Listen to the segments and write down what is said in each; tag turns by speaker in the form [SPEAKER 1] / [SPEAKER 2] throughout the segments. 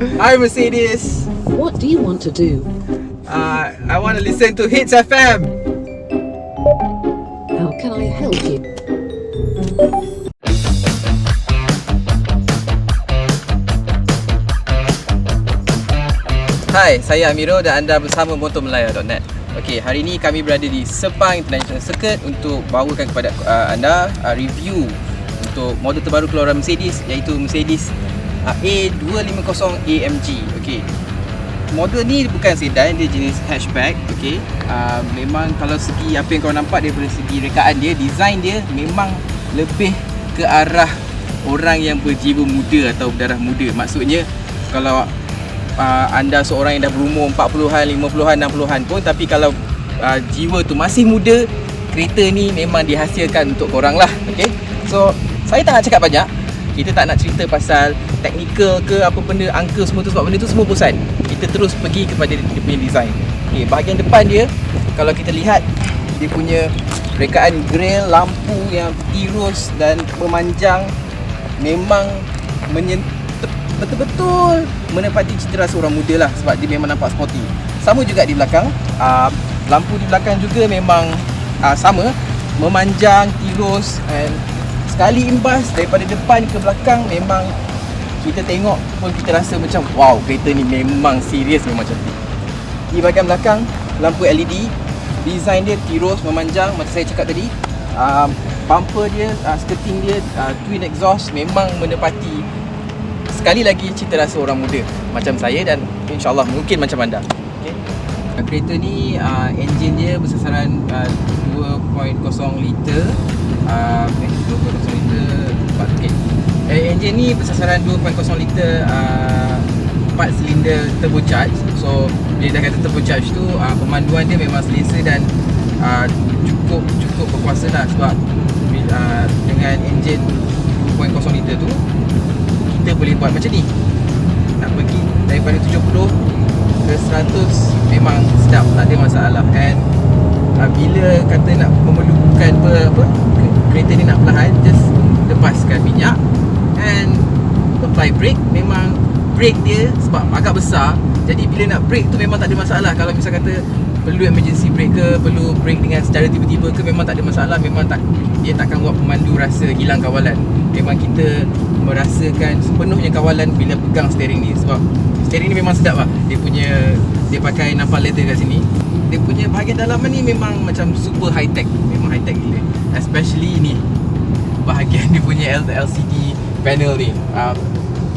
[SPEAKER 1] Hi Mercedes.
[SPEAKER 2] What do you want to do?
[SPEAKER 1] I want to listen to Hits FM.
[SPEAKER 2] How can I help you?
[SPEAKER 1] Hai, saya Amiro dan anda bersama motormelaya.net. Okey, hari ini kami berada di Sepang International Circuit untuk bawakan kepada anda review untuk model terbaru keluaran Mercedes, iaitu Mercedes A250 AMG. Okey. Model ni bukan sedan, dia jenis hatchback. Okey. Memang kalau segi apa yang korang nampak daripada segi rekaan dia, design dia memang lebih ke arah orang yang berjiwa muda atau berdarah muda. Maksudnya kalau anda seorang yang dah berumur 40-an, 50-an, 60-an pun, tapi kalau jiwa tu masih muda, kereta ni memang dihasilkan untuk korang lah. Okay? So, saya tak nak cakap banyak. Kita tak nak cerita pasal teknikal ke apa benda, angka semua tu, sebab benda tu semua bosan. Kita terus pergi kepada dia punya design. Okay, bahagian depan dia, kalau kita lihat, dia punya rekaan grill, lampu yang tirus dan memanjang, memang betul-betul menepati cita rasa orang muda lah, sebab dia memang nampak sporty. Sama juga di belakang, lampu di belakang juga memang sama, memanjang, tirus, and sekali imbas daripada depan ke belakang, memang kita tengok pun kita rasa macam wow, kereta ni memang serius, memang cantik. Di bahagian belakang, lampu LED, design dia tirus, memanjang macam saya cakap tadi. Bumper dia, skirting dia, twin exhaust, memang menepati sekali lagi cita rasa orang muda macam saya dan insyaAllah mungkin macam anda. Okay. Kereta ni enjin dia bersasaran 2.0 liter. 2.0 liter okay. Enjin ni bersasaran 2.0 liter 4 silinder turbocharge. So bila dah kata turbocharge tu, pemanduan dia memang selesa dan cukup berkuasa lah, sebab dengan enjin 2.0 liter tu kita boleh buat macam ni, nak pergi daripada 70 ke 100 memang sedap, tak ada masalah. And bila kata nak memerlukan kereta ni nak perlahan, just lepaskan minyak and apply brake. Memang brake dia sebab agak besar, jadi bila nak brake tu memang tak ada masalah. Kalau misal kata perlu emergency brake ke, perlu brake dengan secara tiba-tiba ke, memang tak ada masalah. Memang dia takkan buat pemandu rasa hilang kawalan. Memang kita merasakan sepenuhnya kawalan bila pegang steering ni, sebab steering ni memang sedap lah. Dia pakai nampak leather kat sini. Dia punya bahagian dalaman ni memang macam super high tech, memang high tech gila. Especially ni bahagian dia punya LCD panel ni,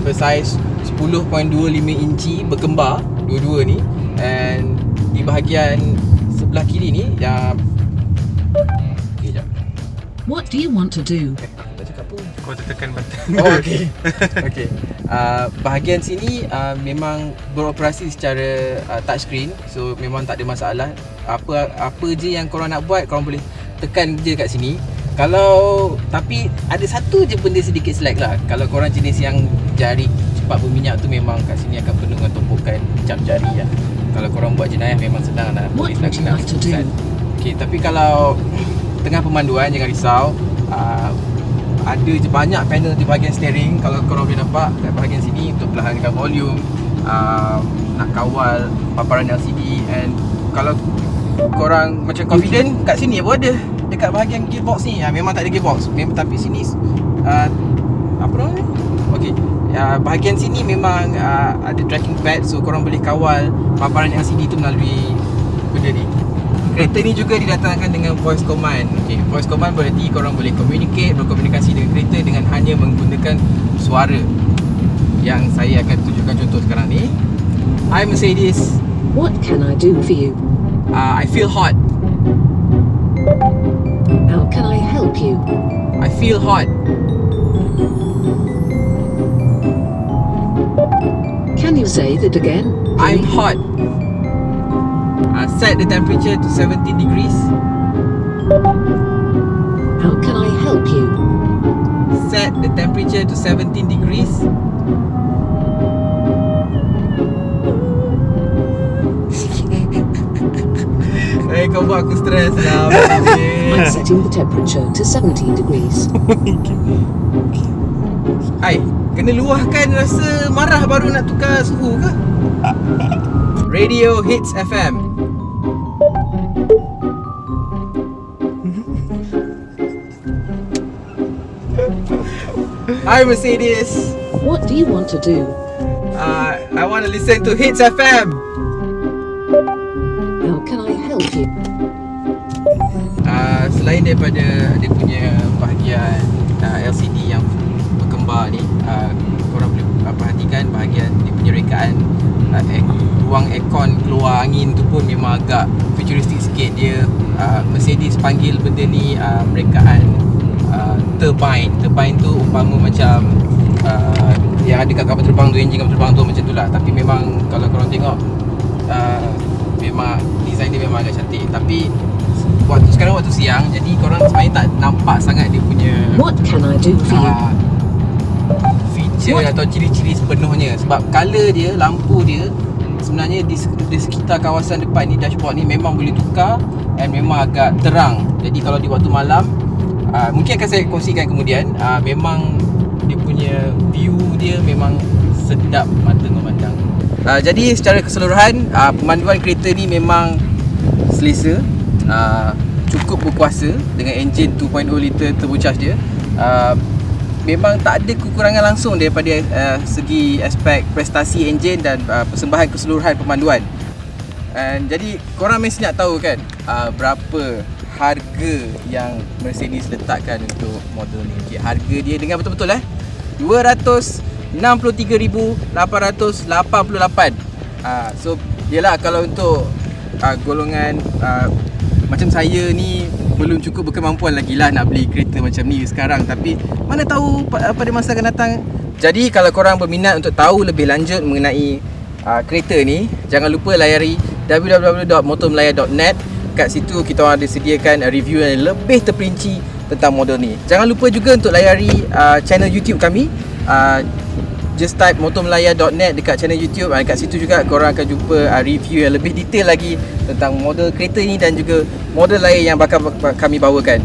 [SPEAKER 1] bersaiz 10.25 inci berkembar dua-dua ni. And di bahagian sebelah kiri ni okay, jap.
[SPEAKER 2] What do you want to do?
[SPEAKER 1] Dah cakap apa?
[SPEAKER 3] Kau tekan button.
[SPEAKER 1] Oh, okay. Okay. Bahagian sini memang beroperasi secara touchscreen. So memang tak ada masalah. Apa je yang korang nak buat, korang boleh tekan je kat sini. Tapi ada satu je benda sedikit slack lah. Kalau korang jenis yang jari cepat berminyak tu, memang kat sini akan penuh dengan tumpukan jam jari lah. Kalau korang buat jenayah memang senang lah.
[SPEAKER 2] What would you like to do?
[SPEAKER 1] Okay, tapi kalau tengah pemanduan, jangan risau. Ada je banyak panel di bahagian steering. Kalau korang boleh nampak kat bahagian sini untuk perlahankan volume, nak kawal paparan LCD. And kalau korang macam confident, kat sini pun ada, dekat bahagian gearbox ni memang tak ada gearbox, tapi sini apa namanya? Okey, bahagian sini memang ada tracking pad, so korang boleh kawal paparan LCD tu melalui benda ni. Kereta ni juga didatangkan dengan voice command. Okay, voice command berarti korang boleh berkomunikasi dengan kereta dengan hanya menggunakan suara, yang saya akan tunjukkan contoh sekarang ni. Hi Mercedes.
[SPEAKER 2] What can I do for you?
[SPEAKER 1] I feel hot.
[SPEAKER 2] How can I help you?
[SPEAKER 1] I feel hot.
[SPEAKER 2] Can you say that again?
[SPEAKER 1] I'm hot. Set the temperature to 17 degrees.
[SPEAKER 2] How can I help you?
[SPEAKER 1] Set the temperature to 17 degrees. Kau buat aku stres lah.
[SPEAKER 2] I'm setting the temperature to 17 degrees.
[SPEAKER 1] Hai, Kena luahkan rasa marah baru nak tukar suhu ke? Radio Hits FM. Hi Mercedes.
[SPEAKER 2] What do you want to do?
[SPEAKER 1] I want to listen to Hits FM.
[SPEAKER 2] How can I help you?
[SPEAKER 1] Selain daripada dia punya bahagian LCD yang berkembar ni, korang boleh perhatikan bahagian dia punya rekaan ruang aircon keluar angin tu pun memang agak futuristik sikit. Dia Mercedes panggil benda ni rekaan turbine. Turbine tu umpama macam yang ada kat kapal terbang tu, enjin kapal terbang tu macam tu lah. Tapi memang kalau korang tengok memang design dia memang agak cantik. Tapi sekarang waktu siang, jadi korang sebenarnya tak nampak sangat dia punya
[SPEAKER 2] What can I do for you?
[SPEAKER 1] feature atau ciri-ciri sepenuhnya. Sebab colour dia, lampu dia sebenarnya di sekitar kawasan depan ni, dashboard ni memang boleh tukar dan memang agak terang. Jadi kalau di waktu malam, mungkin akan saya kongsikan kemudian, memang dia punya view dia memang sedap mata memandang. Jadi secara keseluruhan, pemanduan kereta ni memang selesa, cukup berkuasa dengan enjin 2.0 liter turbocharged dia. Memang tak ada kekurangan langsung daripada segi aspek prestasi enjin dan persembahan keseluruhan pemanduan. Jadi korang mesti nak tahu kan, berapa harga yang Mercedes letakkan untuk model ni. Okay, harga dia dengan betul-betul RM263,888. So yelah, kalau untuk golongan macam saya ni belum cukup berkemampuan lagi lah nak beli kereta macam ni sekarang. Tapi mana tahu pada masa akan datang. Jadi kalau korang berminat untuk tahu lebih lanjut mengenai kereta ni, jangan lupa layari www.motormelaya.net. Kat situ kita ada sediakan review yang lebih terperinci tentang model ni. Jangan lupa juga untuk layari channel YouTube kami. Just type motormelaya.net dekat channel YouTube. Kat situ juga korang akan jumpa review yang lebih detail lagi tentang model kereta ni dan juga model lain yang bakal kami bawakan.